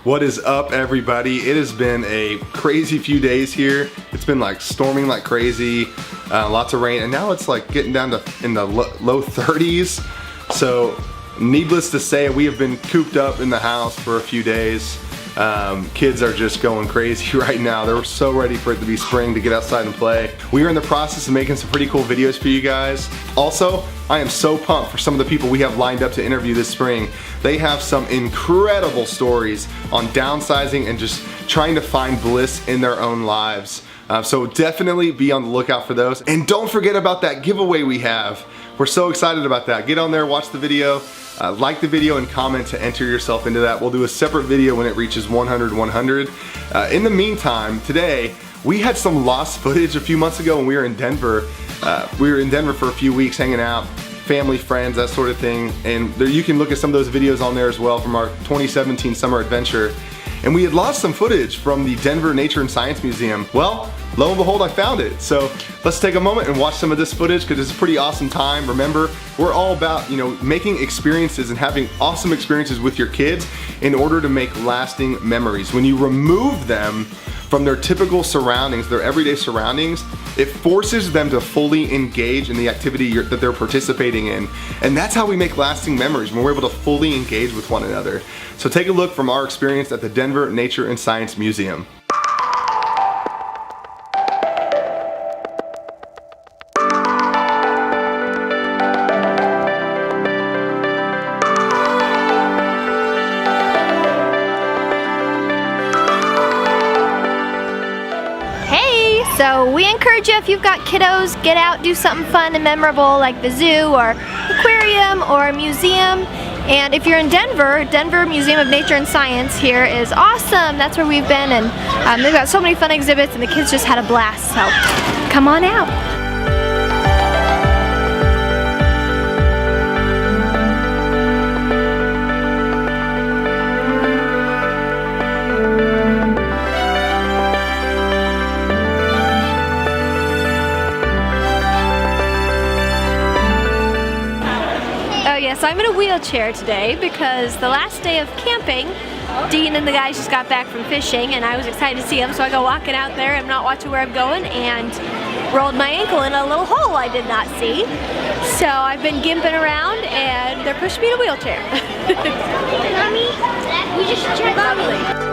What is up, everybody? It has been a crazy few days here. It's been like storming like crazy, lots of rain, and now it's like getting down to in the low 30s. So needless to say, we have been cooped up in the house for a few days. Kids are just going crazy right now. They're so ready for it to be spring to get outside and play. We are in the process of making some pretty cool videos for you guys. Also, I am so pumped for some of the people we have lined up to interview this spring. They have some incredible stories on downsizing and just trying to find bliss in their own lives. So definitely be on the lookout for those. And don't forget about that giveaway we have. We're so excited about that. Get on there, watch the video, like the video, and comment to enter yourself into that. We'll do a separate video when it reaches 100. In the meantime, today, we had some lost footage a few months ago when we were in Denver. We were in Denver for a few weeks hanging out, family, friends, that sort of thing. And there, you can look at some of those videos on there as well from our 2017 summer adventure. And we had lost some footage from the Denver Nature and Science Museum. Well, lo and behold, I found it. So let's take a moment and watch some of this footage because it's a pretty awesome time. Remember, we're all about, making experiences and having awesome experiences with your kids in order to make lasting memories. When you remove them from their typical surroundings, their everyday surroundings, it forces them to fully engage in the activity that they're participating in. And that's how we make lasting memories, when we're able to fully engage with one another. So take a look from our experience at the Denver Nature and Science Museum. So we encourage you, if you've got kiddos, get out, do something fun and memorable like the zoo or aquarium or a museum. And if you're in Denver, Denver Museum of Nature and Science here is awesome. That's where we've been, and they've got so many fun exhibits and the kids just had a blast. So come on out. So I'm in a wheelchair today because the last day of camping, Dean and the guys just got back from fishing and I was excited to see them, so I go walking out there, I'm not watching where I'm going, and rolled my ankle in a little hole I did not see. So I've been gimping around and they're pushing me in a wheelchair. Mommy, we just checked. Lovely.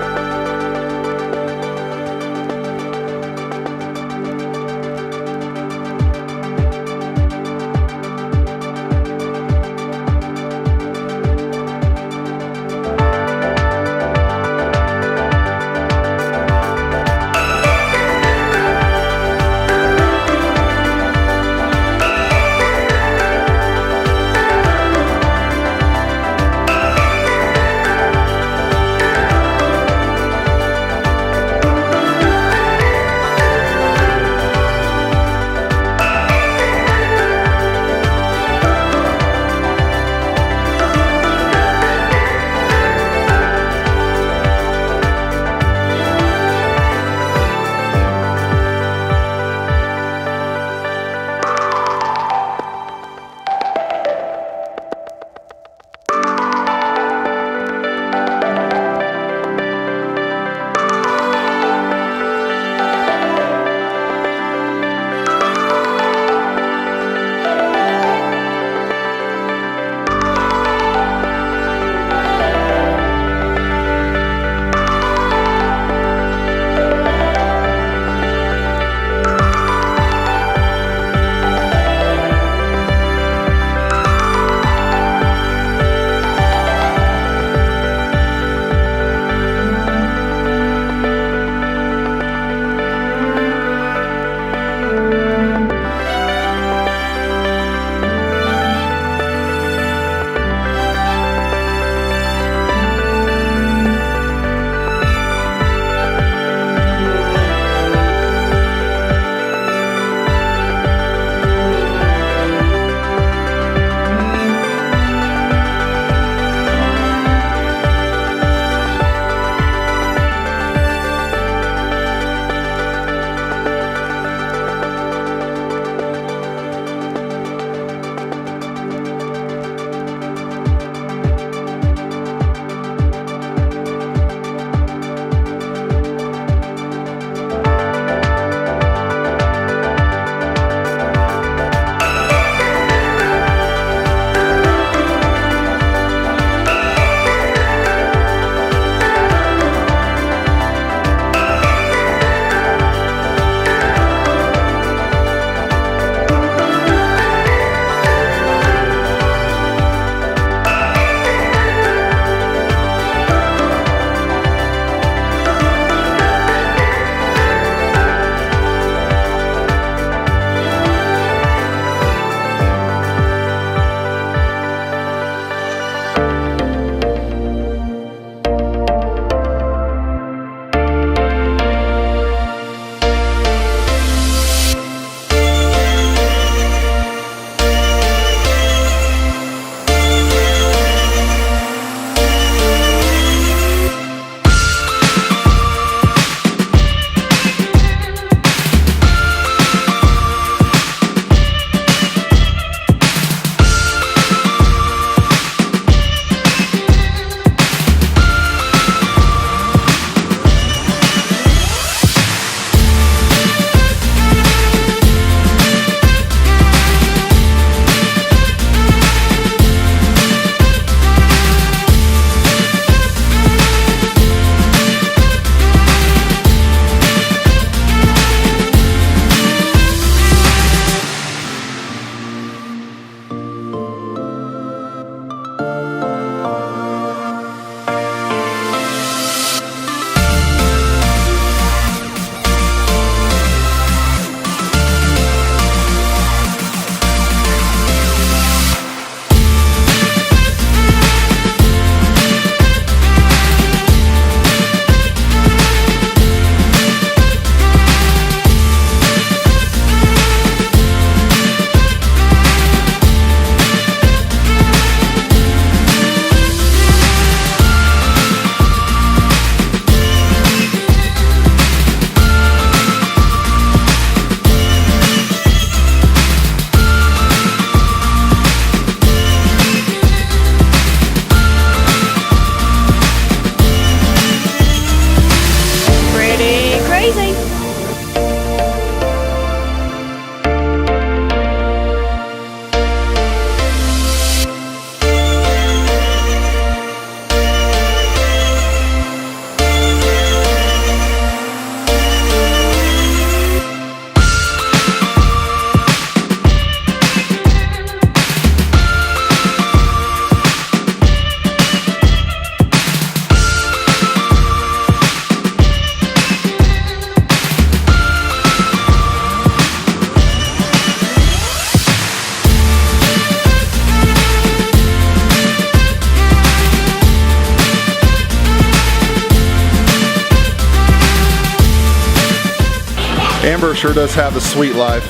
Amber sure does have the sweet life.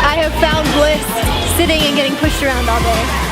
I have found bliss sitting and getting pushed around all day.